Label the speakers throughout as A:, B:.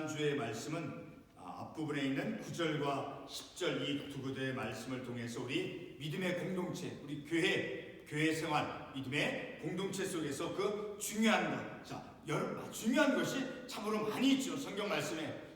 A: 지난주의 말씀은 앞부분에 있는 9절과 10절 이 두 구절의 말씀을 통해서 우리 믿음의 공동체, 우리 교회 생활, 믿음의 공동체 속에서 그 중요한 것, 여러분 중요한 것이 참으로 많이 있죠. 성경 말씀에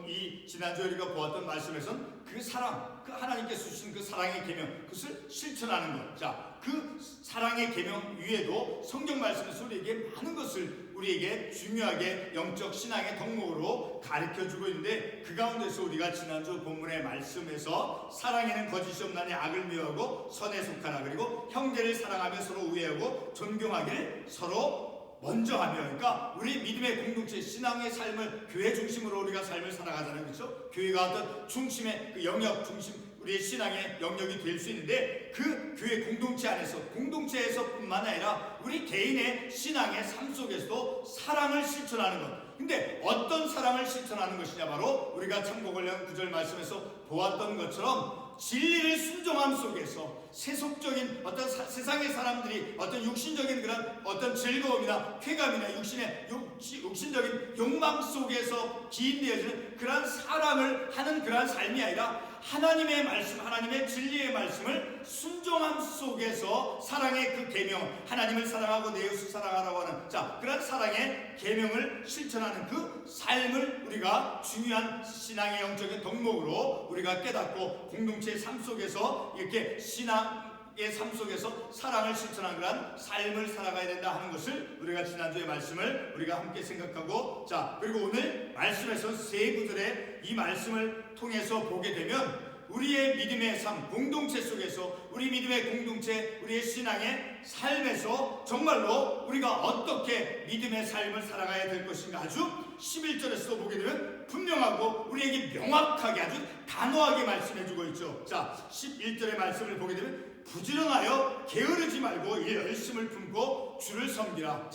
A: 이 지난주에 우리가 보았던 말씀에서는 그 사랑, 그 하나님께서 주신 그 사랑의 계명, 그것을 실천하는 것. 그 사랑의 계명 위에도 성경 말씀에서 우리에게 많은 것을 우리에게 중요하게 영적 신앙의 덕목으로 가르쳐주고 있는데, 그 가운데서 우리가 지난주 본문의 말씀에서 사랑에는 거짓이 없나니 악을 미워하고 선에 속하라, 그리고 형제를 사랑하며 서로 우애하고 존경하기를 서로 먼저 하며, 그러니까 우리 믿음의 공동체, 신앙의 삶을 교회 중심으로 우리가 삶을 살아가잖아요. 그렇죠? 교회가 어떤 중심의 그 영역 중심, 우리의 신앙의 영역이 될 수 있는데, 그 교회 공동체 안에서, 공동체에서뿐만 아니라 우리 개인의 신앙의 삶 속에서도 사랑을 실천하는 것. 근데 어떤 사랑을 실천하는 것이냐, 바로 우리가 참고하려는 9절 말씀에서 보았던 것처럼 진리를 순종함 속에서 세속적인 어떤 세상의 사람들이 어떤 육신적인 그런 어떤 즐거움이나 쾌감이나 육신적인 욕망 속에서 기인되어지는 그러한 사랑을 하는 그러한 삶이 아니라 하나님의 말씀, 하나님의 진리의 말씀을 순종함 속에서 사랑의 그 계명, 하나님을 사랑하고 내 이웃을 사랑하라고 하는 그런 사랑의 계명을 실천하는 그 삶을 우리가 중요한 신앙의 영적인 덕목으로 우리가 깨닫고 공동체의 삶 속에서 이렇게 신앙의 삶 속에서 사랑을 실천하는 그런 삶을 살아가야 된다 하는 것을 우리가 지난주의 말씀을 우리가 함께 생각하고, 그리고 오늘 말씀에서 세 구절의 이 말씀을 통해서 보게 되면 우리의 믿음의 삶, 공동체 속에서 우리 믿음의 공동체, 우리의 신앙의 삶에서 정말로 우리가 어떻게 믿음의 삶을 살아가야 될 것인가 아주 11절에서 보게 되면 분명하고 우리에게 명확하게 아주 단호하게 말씀해주고 있죠. 11절의 말씀을 보게 되면 부지런하여 게으르지 말고 열심을 품고 주를 섬기라.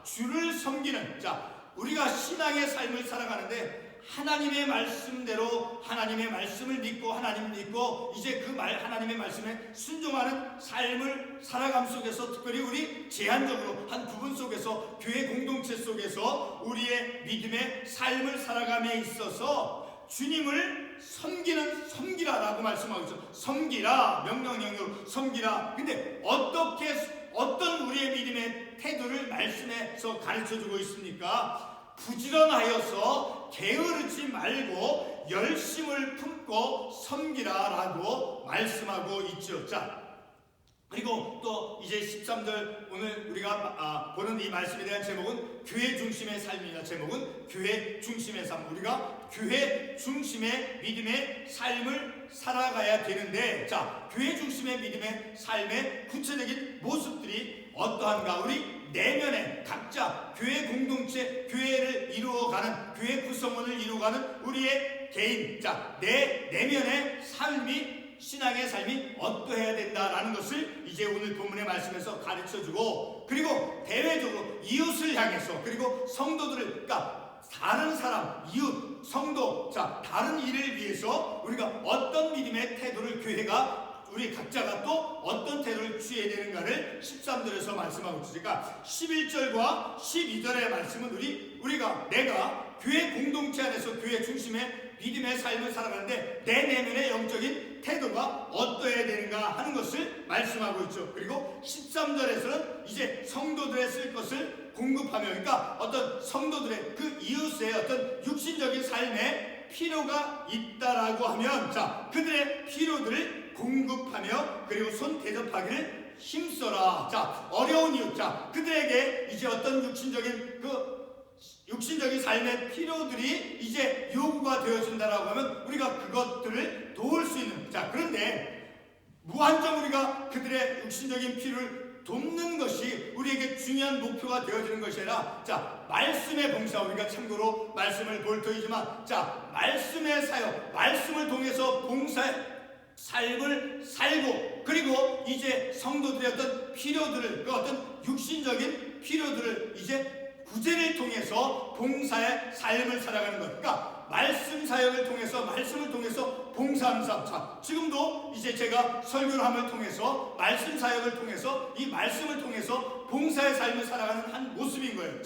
A: 주를 섬기는, 우리가 신앙의 삶을 살아가는데 하나님의 말씀대로 하나님의 말씀을 믿고 하나님을 믿고 이제 그 하나님의 말씀에 순종하는 삶을 살아감 속에서, 특별히 우리 제한적으로 한 부분 속에서 교회 공동체 속에서 우리의 믿음의 삶을 살아감에 있어서 주님을 섬기라라고 말씀하고 있죠. 섬기라, 명령형으로 섬기라. 근데 어떤 우리의 믿음의 태도를 말씀에서 가르쳐주고 있습니까? 부지런하여서 게으르지 말고 열심을 품고 섬기라라고 말씀하고 있죠. 그리고 또 이제 13절 오늘 우리가 보는 이 말씀에 대한 제목은 교회 중심의 삶이냐, 제목은 교회 중심의 삶. 우리가 교회 중심의 믿음의 삶을 살아가야 되는데, 교회 중심의 믿음의 삶의 구체적인 모습들이 어떠한가? 우리 내면에 각자 교회 공동체, 교회를 이루어가는, 교회 구성원을 이루어가는 우리의 개인, 내 내면의 삶이, 신앙의 삶이 어떠해야 된다라는 것을 이제 오늘 본문의 말씀에서 가르쳐주고, 그리고 대외적으로 이웃을 향해서, 그리고 성도들을, 그러니까 다른 사람, 이웃, 성도, 다른 일을 위해서 우리가 어떤 믿음의 태도를 교회가, 우리 각자가 또 어떤 태도를 취해야 되는가를 13절에서 말씀하고 있으니까 11절과 12절의 말씀은 내가 교회 공동체 안에서 교회 중심의 믿음의 삶을 살아가는데 내 내면의 영적인 태도가 어떠해야 되는가 하는 것을 말씀하고 있죠. 그리고 13절에서는 이제 성도들의 쓸 것을 공급하며, 그러니까 어떤 성도들의 그 이웃의 어떤 육신적인 삶에 필요가 있다라고 하면 그들의 필요들을 공급하며 그리고 손 대접하기를 힘써라. 어려운 이웃, 그들에게 이제 어떤 육신적인 삶의 필요들이 이제 요구가 되어진다라고 하면 우리가 그것들을 도울 수 있는, 그런데 무한정 우리가 그들의 육신적인 필요를 돕는 것이 우리에게 중요한 목표가 되어지는 것이 아니라, 말씀의 봉사, 우리가 참고로 말씀을 볼 터이지만, 말씀의 사역, 말씀을 통해서 봉사의 삶을 살고, 그리고 이제 성도들의 어떤 필요들을, 그 어떤 육신적인 필요들을 이제 구제를 통해서 봉사의 삶을 살아가는 것. 그러니까 말씀 사역을 통해서, 말씀을 통해서 봉사하는 삶. 지금도 이제 제가 설교를 함을 통해서, 말씀 사역을 통해서, 이 말씀을 통해서 봉사의 삶을 살아가는 한 모습인 거예요.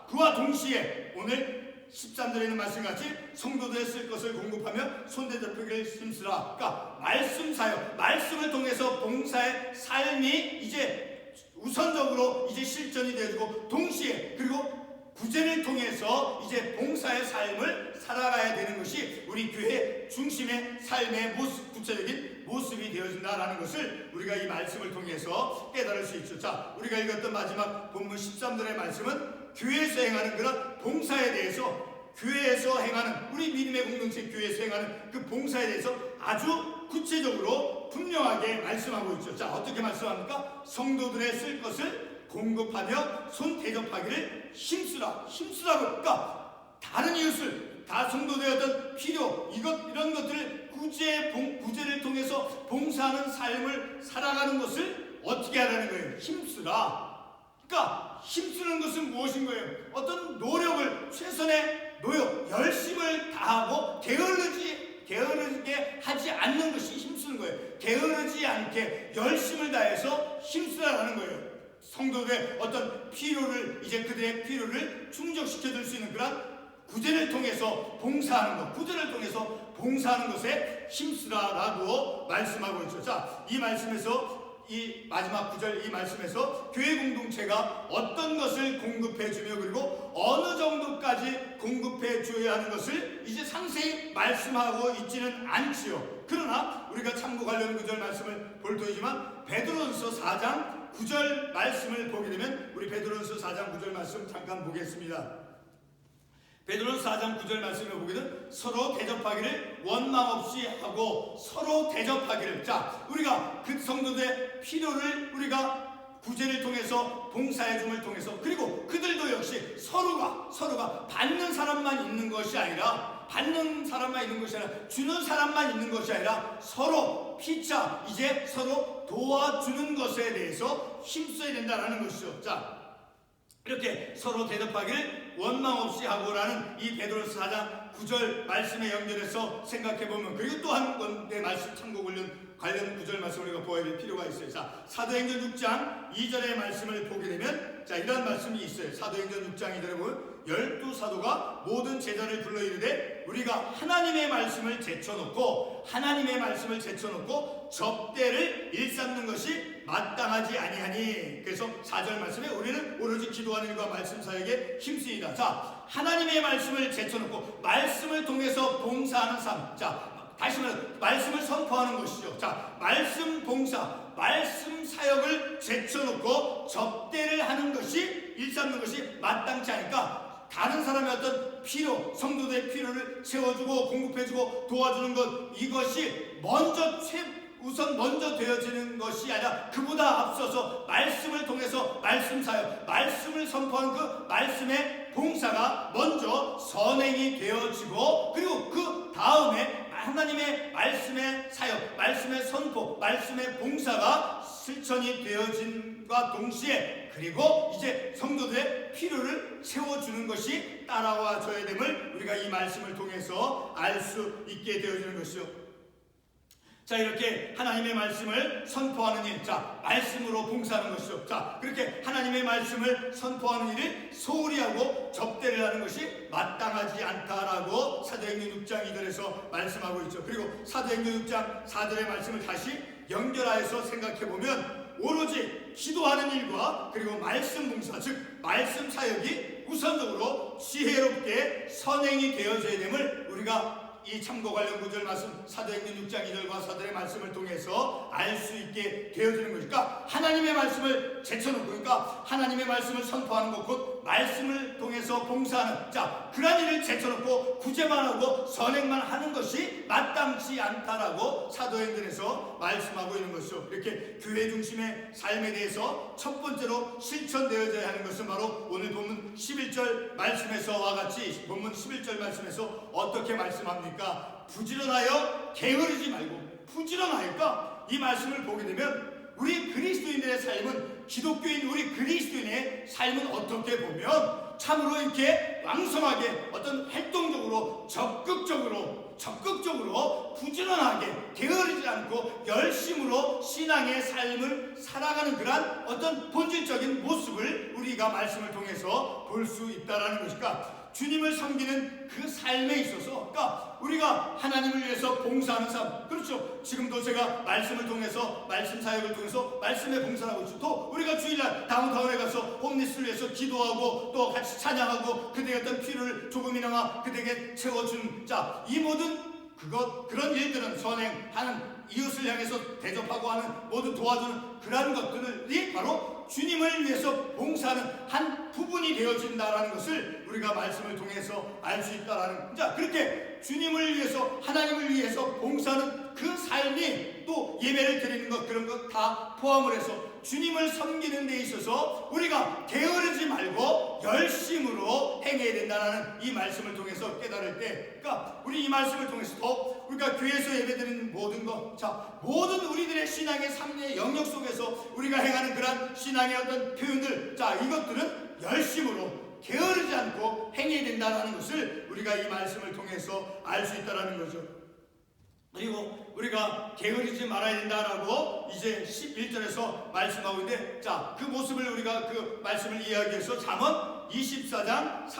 A: 그와 동시에 오늘 13절에 있는 말씀같이 성도들의 쓸 것을 공급하며 손대접하기를 힘쓰라. 그러니까 말씀 사역, 말씀을 통해서 봉사의 삶이 이제 우선적으로 이제 실전이 되어지고, 동시에 그리고 구제를 통해서 이제 봉사의 삶을 살아가야 되는 것이 우리 교회 중심의 삶의 모습, 구체적인 모습이 되어진다라는 것을 우리가 이 말씀을 통해서 깨달을 수 있죠. 자, 우리가 읽었던 마지막 본문 13절의 말씀은 교회에서 행하는 그런 봉사에 대해서, 교회에서 행하는, 우리 믿음의 공동체 교회에서 행하는 그 봉사에 대해서 아주 구체적으로 분명하게 말씀하고 있죠. 자, 어떻게 말씀합니까? 성도들의 쓸 것을 공급하며 손 대접하기를 힘쓰라. 힘쓰라고. 그러니까 다른 이웃을, 다 성도들의 어떤 필요, 이런 것들을 구제를 통해서 봉사하는 삶을 살아가는 것을 어떻게 하라는 거예요? 힘쓰라. 그러니까 힘쓰는 것은 무엇인 거예요? 어떤 노력을, 최선의 노력, 열심을 다하고 게으르게 하지 않는 것이 힘쓰는 거예요. 게으르지 않게 열심을 다해서 힘쓰라는 거예요. 성도들의 어떤 필요를, 이제 그들의 필요를 충족시켜줄 수 있는 그런 구제를 통해서 봉사하는 것, 구제를 통해서 봉사하는 것에 힘쓰라라고 말씀하고 있죠. 자, 이 말씀에서, 이 마지막 구절, 이 말씀에서 교회 공동체가 어떤 것을 공급해주며 그리고 어느 정도까지 공급해줘야 하는 것을 이제 상세히 말씀하고 있지는 않지요. 그러나 우리가 참고 관련 구절 말씀을 볼 터이지만 베드로전서 4장 9절 말씀을 보게 되면, 우리 베드로전서 4장 9절 말씀 잠깐 보겠습니다. 베드로전서 4장 9절 말씀을 보게 되면 서로 대접하기를 원망 없이 하고, 서로 대접하기를. 자, 우리가 그 성도들의 필요를 우리가 구제를 통해서, 봉사해줌을 통해서, 그리고 그들도 역시 서로가 받는 사람만 있는 것이 아니라, 주는 사람만 있는 것이 아니라 서로 피차 이제 서로 도와주는 것에 대해서 힘써야 된다는 것이죠. 자, 이렇게 서로 대접하기를 원망 없이 하고라는 이 베드로전서 4장 9절 말씀에 연결해서 생각해보면, 그리고 또 한 건데 말씀 참고 관련 구절 말씀을 우리가 보아야 될 필요가 있어요. 자, 사도행전 6장 2절의 말씀을 보게 되면, 자, 이런 말씀이 있어요. 사도행전 6장 2절에 보면 12사도가 모든 제자를 불러 이르되 우리가 하나님의 말씀을 제쳐놓고 접대를 일삼는 것이 마땅하지 아니하니. 그래서 4절 말씀에 우리는 오로지 기도하는 일과 말씀 사역에 힘쓰이다. 자, 하나님의 말씀을 제쳐놓고 말씀을 통해서 봉사하는 삶. 자, 다시 말해 말씀을 선포하는 것이죠. 자, 말씀 봉사, 말씀 사역을 제쳐놓고 접대를 하는 것이, 일삼는 것이 마땅치 않으니까 다른 사람의 어떤 필요, 성도들의 필요를 채워주고 공급해주고 도와주는 것, 이것이 우선 먼저 되어지는 것이 아니라 그보다 앞서서 말씀을 통해서 말씀 사역, 말씀을 선포하는 그 말씀의 봉사가 먼저 선행이 되어지고, 그리고 그 다음에 하나님의 말씀의 사역, 말씀의 선포, 말씀의 봉사가 실천이 되어진과 동시에, 그리고 이제 성도들의 필요를 채워주는 것이 따라와줘야 됨을 우리가 이 말씀을 통해서 알 수 있게 되어지는 것이죠. 자, 이렇게 하나님의 말씀을 선포하는 일, 자, 말씀으로 봉사하는 것이죠. 자, 그렇게 하나님의 말씀을 선포하는 일을 소홀히 하고 접대를 하는 것이 마땅하지 않다라고 사도행전 6장 2절에서 말씀하고 있죠. 그리고 사도행전 6장 4절의 말씀을 다시 연결하여서 생각해보면 오로지 기도하는 일과 그리고 말씀 봉사, 즉 말씀 사역이 우선적으로 지혜롭게 선행이 되어져야 됨을 우리가 이 참고 관련 구절 말씀, 사도행전 6장 2절과 사도의 말씀을 통해서 알 수 있게 되어지는 것이니까, 하나님의 말씀을 제쳐놓고, 그러니까 하나님의 말씀을 선포하는 것, 곧 말씀을 통해서 봉사하는, 자, 그런 일을 제쳐놓고 구제만 하고 선행만 하는 것이 마땅치 않다라고 사도행전에서 말씀하고 있는 것이죠. 이렇게 교회 중심의 삶에 대해서 첫 번째로 실천되어져야 하는 것은 바로 오늘 본문 11절 말씀에서와 같이, 본문 11절 말씀에서 어떻게 말씀합니까? 부지런하여 게으르지 말고, 부지런하니까 이 말씀을 보게 되면 우리 그리스도인의 삶은, 기독교인 우리 그리스도인의 삶은 어떻게 보면 참으로 이렇게 왕성하게 어떤 활동적으로 적극적으로 부지런하게 게으르지 않고 열심으로 신앙의 삶을 살아가는 그러한 어떤 본질적인 모습을 우리가 말씀을 통해서 볼 수 있다라는 것이니까, 주님을 섬기는 그 삶에 있어서, 그러니까 우리가 하나님을 위해서 봉사하는 삶, 그렇죠. 지금도 제가 말씀을 통해서, 말씀 사역을 통해서 말씀에 봉사하고 있죠. 또 우리가 주일날 다운타운에 가서 홈리스를 위해서 기도하고 또 같이 찬양하고 그들의 어떤 필요를 조금이나마 그들에게 채워준, 자, 이 모든 그런 일들은 선행하는, 이웃을 향해서 대접하고 하는 모든 도와주는 그러한 것들이 바로 주님을 위해서 봉사하는 한 부분이 되어진다라는 것을 우리가 말씀을 통해서 알 수 있다라는, 자, 그렇게 주님을 위해서, 하나님을 위해서 봉사하는 그 삶이 또 예배를 드리는 것, 그런 것 다 포함을 해서 주님을 섬기는 데 있어서 우리가 게으르지 말고 열심으로 행해야 된다는 이 말씀을 통해서 깨달을 때, 그러니까 우리 이 말씀을 통해서도 우리가 교회에서 예배드리는 모든 것, 자, 모든 우리들의 신앙의 삶의 영역 속에서 우리가 행하는 그런 신앙의 어떤 표현들, 자, 이것들은 열심으로 게으르지 않고 행해야 된다는 것을 우리가 이 말씀을 통해서 알 수 있다는 거죠. 그리고 우리가 게으르지 말아야 된다라고 이제 11절에서 말씀하고 있는데, 자, 그 모습을 우리가 그 말씀을 이야기해서 잠언 24장